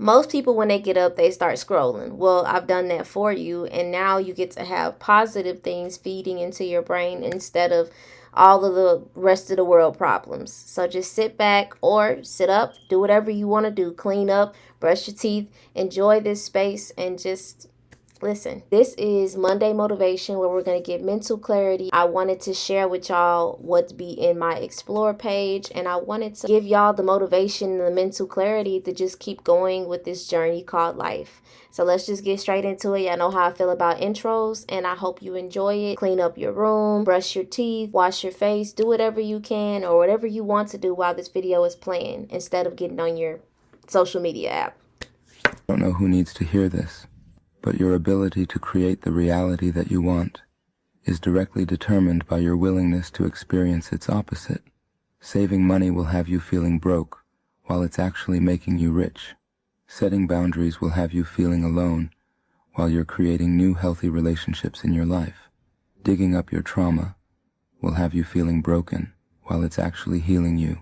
Most people, when they get up, they start scrolling. Well, I've done that for you, and now you get to have positive things feeding into your brain instead of all of the rest of the world problems. So just sit back or sit up, do whatever you want to do. Clean up, brush your teeth, enjoy this space, and just listen. This is Monday Motivation, where we're going to get mental clarity. I wanted to share with y'all what's be in my Explore page, and I wanted to give y'all the motivation and the mental clarity to just keep going with this journey called life. So let's just get straight into it. Y'all know how I feel about intros, and I hope you enjoy it. Clean up your room, brush your teeth, wash your face, do whatever you can or whatever you want to do while this video is playing instead of getting on your social media app. I don't know who needs to hear this, but your ability to create the reality that you want is directly determined by your willingness to experience its opposite. Saving money will have you feeling broke, while it's actually making you rich. Setting boundaries will have you feeling alone, while you're creating new healthy relationships in your life. Digging up your trauma will have you feeling broken, while it's actually healing you.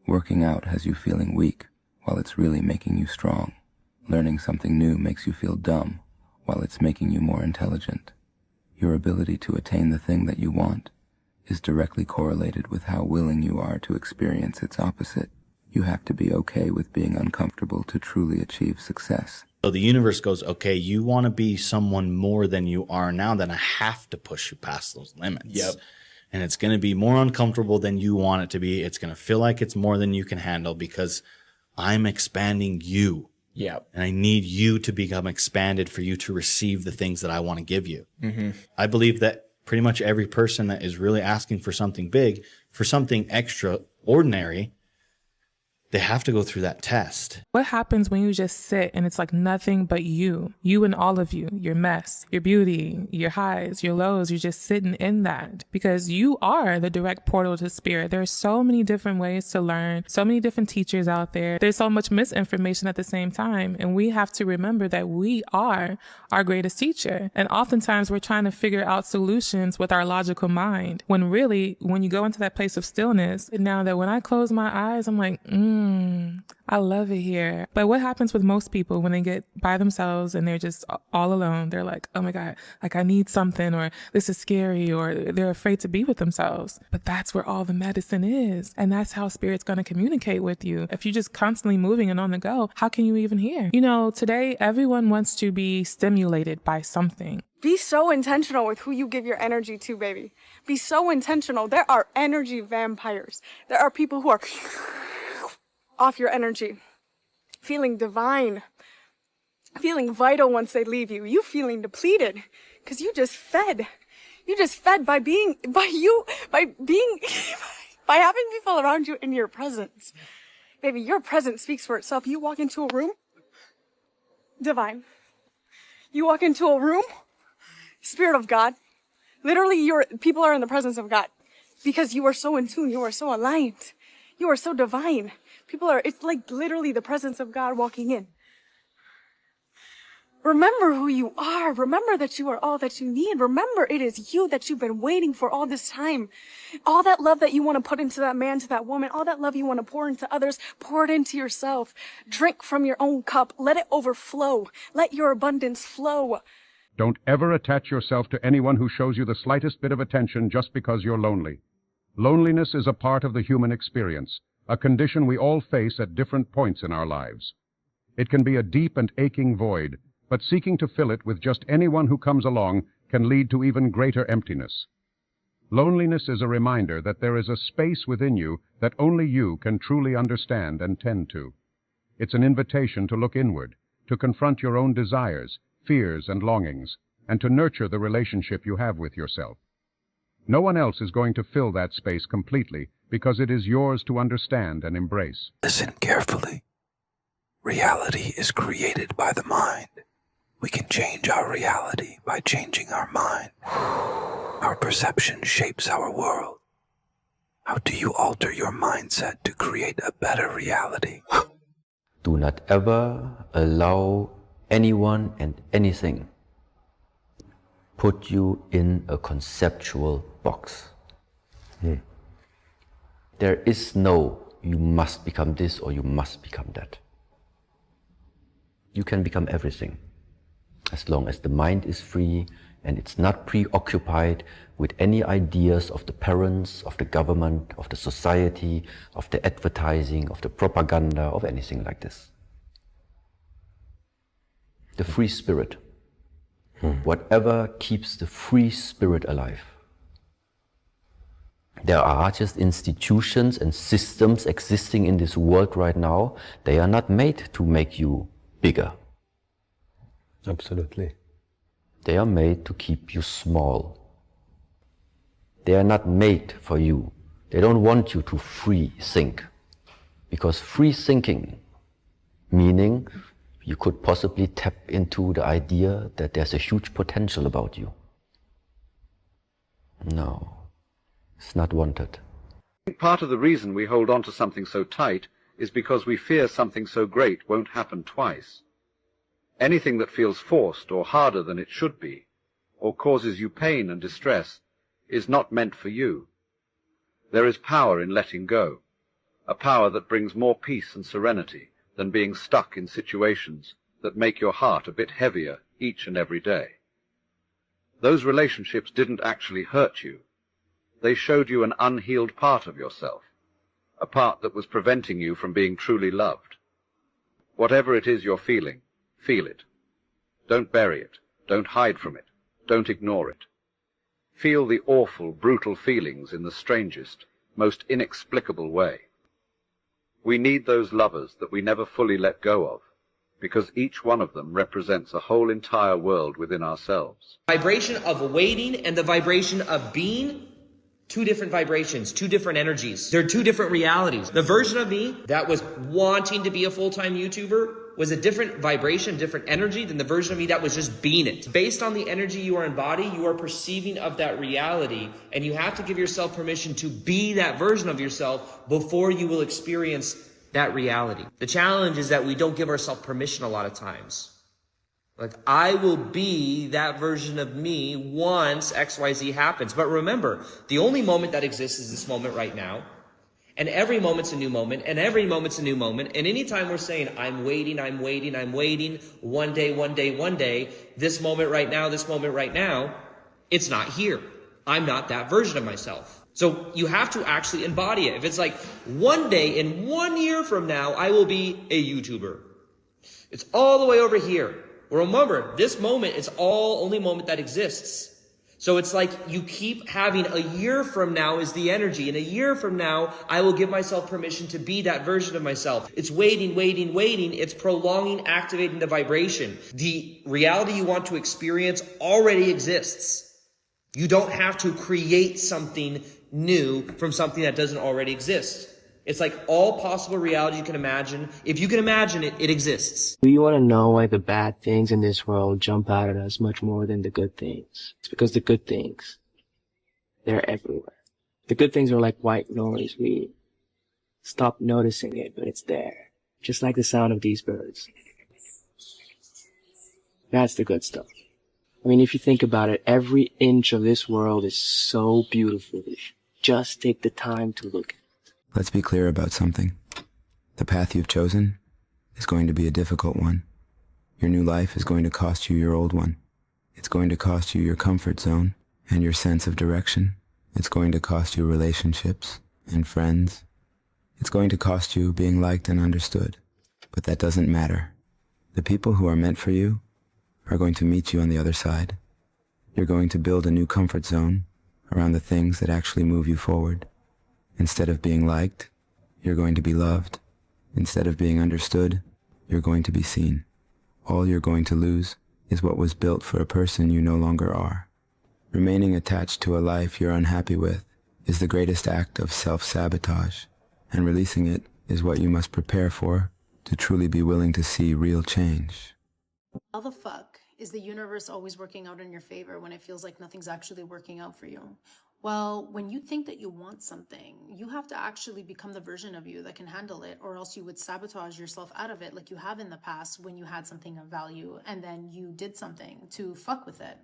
Working out has you feeling weak, while it's really making you strong. Learning something new makes you feel dumb, while it's making you more intelligent. Your ability to attain the thing that you want is directly correlated with how willing you are to experience its opposite. You have to be okay with being uncomfortable to truly achieve success. So the universe goes, okay, you want to be someone more than you are now, then I have to push you past those limits. Yep. And it's going to be more uncomfortable than you want it to be. It's going to feel like it's more than you can handle because I'm expanding you. Yeah. And I need you to become expanded for you to receive the things that I want to give you. Mm-hmm. I believe that pretty much every person that is really asking for something big, for something extraordinary, they have to go through that test. What happens when you just sit and it's like nothing but you and all of you, your mess, your beauty, your highs, your lows, you're just sitting in that because you are the direct portal to spirit. There's so many different ways to learn, so many different teachers out there. There's so much misinformation at the same time. And we have to remember that we are our greatest teacher. And oftentimes we're trying to figure out solutions with our logical mind when really, when you go into that place of stillness, and now that when I close my eyes, I'm like, I love it here. But what happens with most people when they get by themselves and they're just all alone? They're like, oh my God, like I need something, or this is scary, or they're afraid to be with themselves. But that's where all the medicine is. And that's how spirit's going to communicate with you. If you're just constantly moving and on the go, how can you even hear? You know, today everyone wants to be stimulated by something. Be so intentional with who you give your energy to, baby. Be so intentional. There are energy vampires. There are people who are off your energy, feeling divine, feeling vital once they leave you. You feeling depleted because you just fed. You just fed by having people around you in your presence. Baby, your presence speaks for itself. You walk into a room, divine. You walk into a room, Spirit of God. Literally, people are in the presence of God because you are so in tune. You are so aligned. You are so divine. It's like literally the presence of God walking in. Remember who you are. Remember that you are all that you need. Remember it is you that you've been waiting for all this time. All that love that you want to put into that man, to that woman, all that love you want to pour into others, pour it into yourself. Drink from your own cup. Let it overflow. Let your abundance flow. Don't ever attach yourself to anyone who shows you the slightest bit of attention just because you're lonely. Loneliness is a part of the human experience, a condition we all face at different points in our lives. It can be a deep and aching void, but seeking to fill it with just anyone who comes along can lead to even greater emptiness. Loneliness is a reminder that there is a space within you that only you can truly understand and tend to. It's an invitation to look inward, to confront your own desires, fears, and longings, and to nurture the relationship you have with yourself. No one else is going to fill that space completely because it is yours to understand and embrace. Listen carefully. Reality is created by the mind. We can change our reality by changing our mind. Our perception shapes our world. How do you alter your mindset to create a better reality? Do not ever allow anyone and anything put you in a conceptual box. There is no, you must become this or you must become that. You can become everything, as long as the mind is free and it's not preoccupied with any ideas of the parents, of the government, of the society, of the advertising, of the propaganda, of anything like this. The free spirit. Whatever keeps the free spirit alive. There are just institutions and systems existing in this world right now. They are not made to make you bigger. Absolutely. They are made to keep you small. They are not made for you. They don't want you to free think. Because free thinking, meaning you could possibly tap into the idea that there's a huge potential about you. No, it's not wanted. I think part of the reason we hold on to something so tight is because we fear something so great won't happen twice. Anything that feels forced or harder than it should be, or causes you pain and distress, is not meant for you. There is power in letting go, a power that brings more peace and serenity than being stuck in situations that make your heart a bit heavier each and every day. Those relationships didn't actually hurt you. They showed you an unhealed part of yourself, a part that was preventing you from being truly loved. Whatever it is you're feeling, feel it. Don't bury it. Don't hide from it. Don't ignore it. Feel the awful, brutal feelings in the strangest, most inexplicable way. We need those lovers that we never fully let go of, because each one of them represents a whole entire world within ourselves. Vibration of waiting and the vibration of being, two different vibrations, two different energies. They're two different realities. The version of me that was wanting to be a full-time YouTuber was a different vibration, different energy than the version of me that was just being it. Based on the energy you are embodying, you are perceiving of that reality, and you have to give yourself permission to be that version of yourself before you will experience that reality. The challenge is that we don't give ourselves permission a lot of times. Like, I will be that version of me once XYZ happens. But remember, the only moment that exists is this moment right now. And every moment's a new moment, and every moment's a new moment. And anytime we're saying, I'm waiting, one day, this moment right now, it's not here. I'm not that version of myself. So you have to actually embody it. If it's like, one day in 1 year from now, I will be a YouTuber. It's all the way over here. Well, remember, this moment is all only moment that exists. So it's like you keep having a year from now is the energy. And a year from now, I will give myself permission to be that version of myself. It's waiting. It's prolonging, activating the vibration. The reality you want to experience already exists. You don't have to create something new from something that doesn't already exist. It's like all possible reality you can imagine. If you can imagine it, it exists. Do you want to know why the bad things in this world jump out at us much more than the good things? It's because the good things, they're everywhere. The good things are like white noise. We stop noticing it, but it's there. Just like the sound of these birds. That's the good stuff. I mean, if you think about it, every inch of this world is so beautiful. Just take the time to look at it. Let's be clear about something. The path you've chosen is going to be a difficult one. Your new life is going to cost you your old one. It's going to cost you your comfort zone and your sense of direction. It's going to cost you relationships and friends. It's going to cost you being liked and understood. But that doesn't matter. The people who are meant for you are going to meet you on the other side. You're going to build a new comfort zone around the things that actually move you forward. Instead of being liked, you're going to be loved. Instead of being understood, you're going to be seen. All you're going to lose is what was built for a person you no longer are. Remaining attached to a life you're unhappy with is the greatest act of self-sabotage, and releasing it is what you must prepare for to truly be willing to see real change. How the fuck is the universe always working out in your favor when it feels like nothing's actually working out for you? Well, when you think that you want something, you have to actually become the version of you that can handle it, or else you would sabotage yourself out of it like you have in the past when you had something of value and then you did something to fuck with it.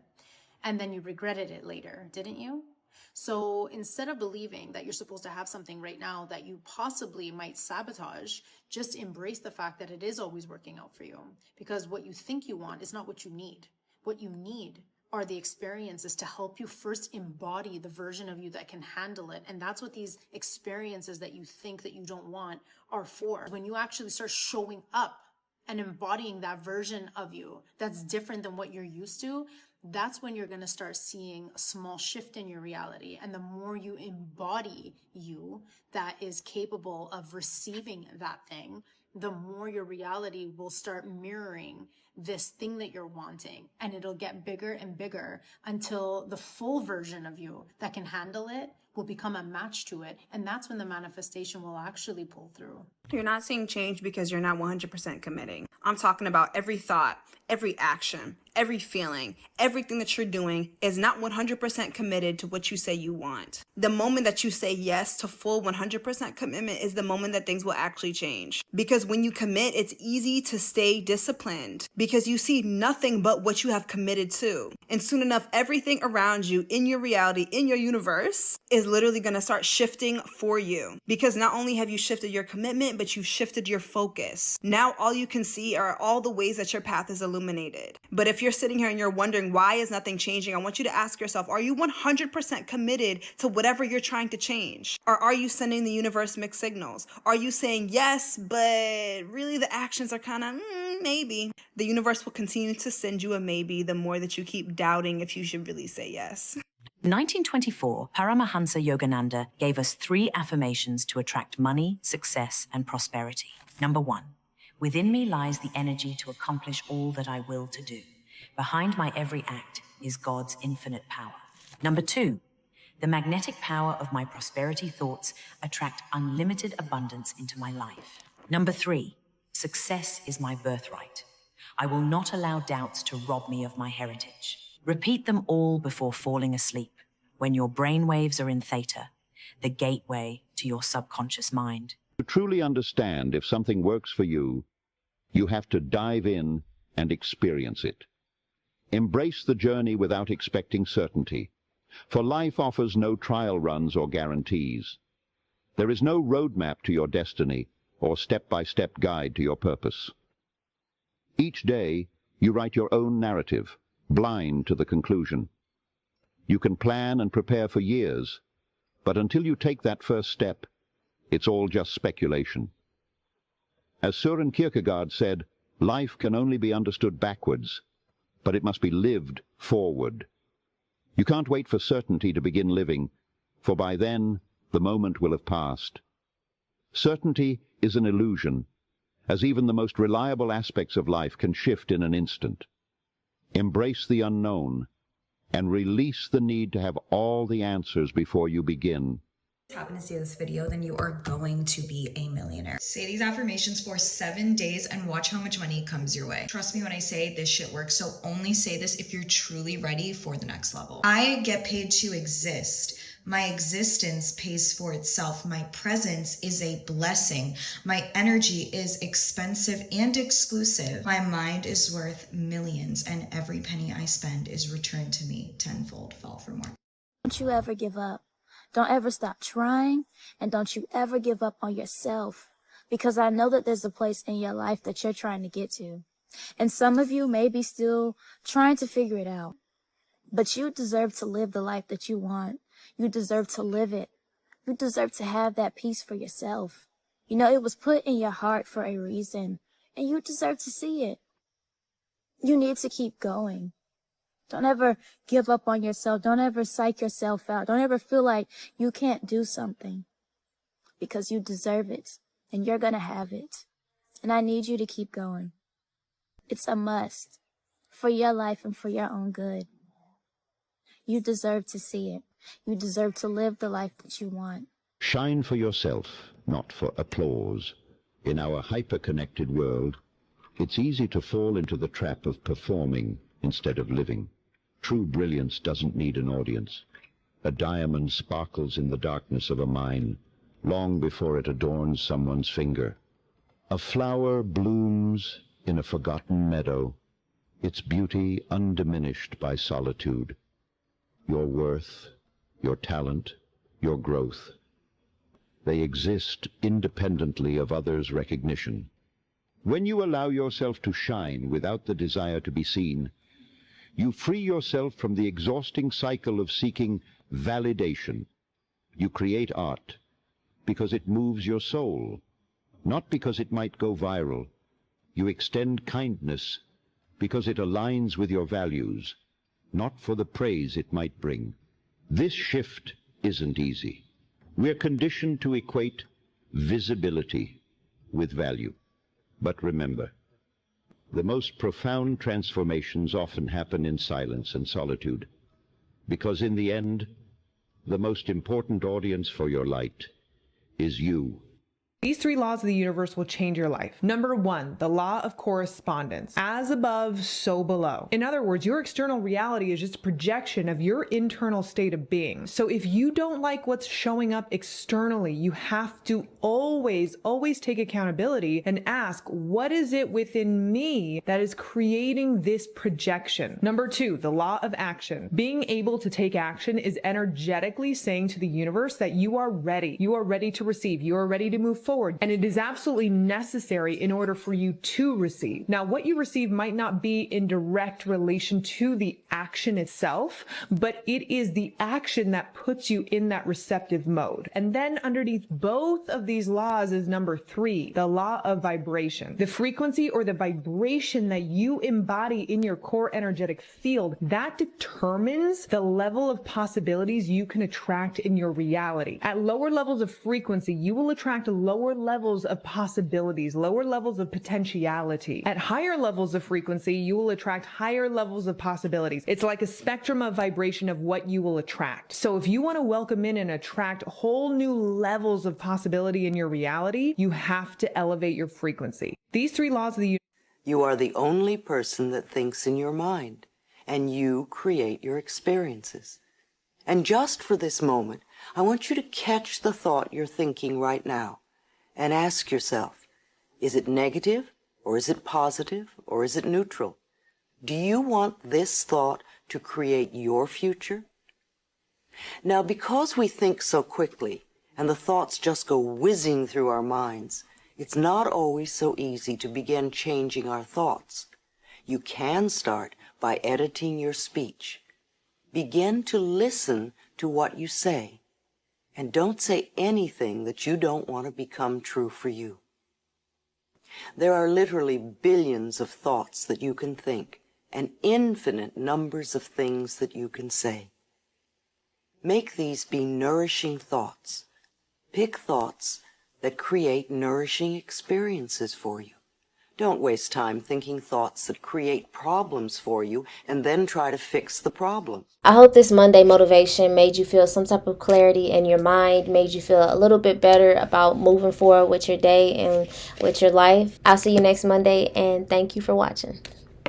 And then you regretted it later, didn't you? So instead of believing that you're supposed to have something right now that you possibly might sabotage, just embrace the fact that it is always working out for you. Because what you think you want is not what you need. What you need are the experiences to help you first embody the version of you that can handle it. And that's what these experiences that you think that you don't want are for. When you actually start showing up and embodying that version of you that's different than what you're used to, that's when you're going to start seeing a small shift in your reality. And the more you embody you that is capable of receiving that thing, the more your reality will start mirroring this thing that you're wanting. And it'll get bigger and bigger until the full version of you that can handle it will become a match to it. And that's when the manifestation will actually pull through. You're not seeing change because you're not 100% committing. I'm talking about every thought, every action, every feeling, everything that you're doing is not 100% committed to what you say you want. The moment that you say yes to full 100% commitment is the moment that things will actually change. Because when you commit, it's easy to stay disciplined because you see nothing but what you have committed to. And soon enough, everything around you in your reality, in your universe, is literally going to start shifting for you. Because not only have you shifted your commitment, but you've shifted your focus. Now all you can see are all the ways that your path is illuminated. But if you're sitting here and you're wondering why is nothing changing, I want you to ask yourself, are you 100% committed to whatever you're trying to change? Or are you sending the universe mixed signals? Are you saying yes, but really the actions are kind of maybe? The universe will continue to send you a maybe the more that you keep doubting if you should really say yes. 1924, Paramahansa Yogananda gave us 3 affirmations to attract money, success, and prosperity. Number 1, within me lies the energy to accomplish all that I will to do. Behind my every act is God's infinite power. Number 2, the magnetic power of my prosperity thoughts attract unlimited abundance into my life. Number 3, success is my birthright. I will not allow doubts to rob me of my heritage. Repeat them all before falling asleep, when your brainwaves are in theta, the gateway to your subconscious mind. To truly understand if something works for you, you have to dive in and experience it. Embrace the journey without expecting certainty, for life offers no trial runs or guarantees. There is no roadmap to your destiny or step-by-step guide to your purpose. Each day, you write your own narrative, blind to the conclusion. You can plan and prepare for years, but until you take that first step, it's all just speculation. As Søren Kierkegaard said, life can only be understood backwards, but it must be lived forward. You can't wait for certainty to begin living, for by then the moment will have passed. Certainty is an illusion, as even the most reliable aspects of life can shift in an instant. Embrace the unknown and release the need to have all the answers before you begin. Happen to see this video, then you are going to be a millionaire. Say these affirmations for 7 days and watch how much money comes your way. Trust me when I say this shit works, so only say this if you're truly ready for the next level. I get paid to exist. My existence pays for itself. My presence is a blessing. My energy is expensive and exclusive. My mind is worth millions, and every penny I spend is returned to me tenfold. Fall for more. Don't you ever give up. Don't ever stop trying, and don't you ever give up on yourself, because I know that there's a place in your life that you're trying to get to. And some of you may be still trying to figure it out, but you deserve to live the life that you want. You deserve to live it. You deserve to have that peace for yourself. You know, it was put in your heart for a reason, and you deserve to see it. You need to keep going. Don't ever give up on yourself. Don't ever psych yourself out. Don't ever feel like you can't do something, because you deserve it and you're going to have it. And I need you to keep going. It's a must for your life and for your own good. You deserve to see it. You deserve to live the life that you want. Shine for yourself, not for applause. In our hyper-connected world, it's easy to fall into the trap of performing instead of living. True brilliance doesn't need an audience. A diamond sparkles in the darkness of a mine, long before it adorns someone's finger. A flower blooms in a forgotten meadow, its beauty undiminished by solitude. Your worth your talent, your growth. They exist independently of others' recognition. When you allow yourself to shine without the desire to be seen, you free yourself from the exhausting cycle of seeking validation. You create art because it moves your soul, not because it might go viral. You extend kindness because it aligns with your values, not for the praise it might bring. This shift isn't easy. We're conditioned to equate visibility with value. But remember, the most profound transformations often happen in silence and solitude, because in the end, the most important audience for your light is you. These 3 laws of the universe will change your life. Number 1, the law of correspondence. As above, so below. In other words, your external reality is just a projection of your internal state of being. So if you don't like what's showing up externally, you have to always take accountability and ask, what is it within me that is creating this projection? Number 2, the law of action. Being able to take action is energetically saying to the universe that you are ready. You are ready to receive. You are ready to move forward. And it is absolutely necessary in order for you to receive. Now, what you receive might not be in direct relation to the action itself, but it is the action that puts you in that receptive mode. And then underneath both of these laws is number 3, the law of vibration. The frequency or the vibration that you embody in your core energetic field, that determines the level of possibilities you can attract in your reality. At lower levels of frequency, you will attract lower levels of possibilities, lower levels of potentiality. At higher levels of frequency, you will attract higher levels of possibilities. It's like a spectrum of vibration of what you will attract. So if you want to welcome in and attract whole new levels of possibility in your reality, you have to elevate your frequency. These 3 laws of the universe. You are the only person that thinks in your mind, and you create your experiences. And just for this moment, I want you to catch the thought you're thinking right now. And ask yourself, is it negative, or is it positive, or is it neutral? Do you want this thought to create your future? Now, because we think so quickly, and the thoughts just go whizzing through our minds, it's not always so easy to begin changing our thoughts. You can start by editing your speech. Begin to listen to what you say. And don't say anything that you don't want to become true for you. There are literally billions of thoughts that you can think, and infinite numbers of things that you can say. Make these be nourishing thoughts. Pick thoughts that create nourishing experiences for you. Don't waste time thinking thoughts that create problems for you and then try to fix the problem. I hope this Monday motivation made you feel some type of clarity in your mind, made you feel a little bit better about moving forward with your day and with your life. I'll see you next Monday, and thank you for watching.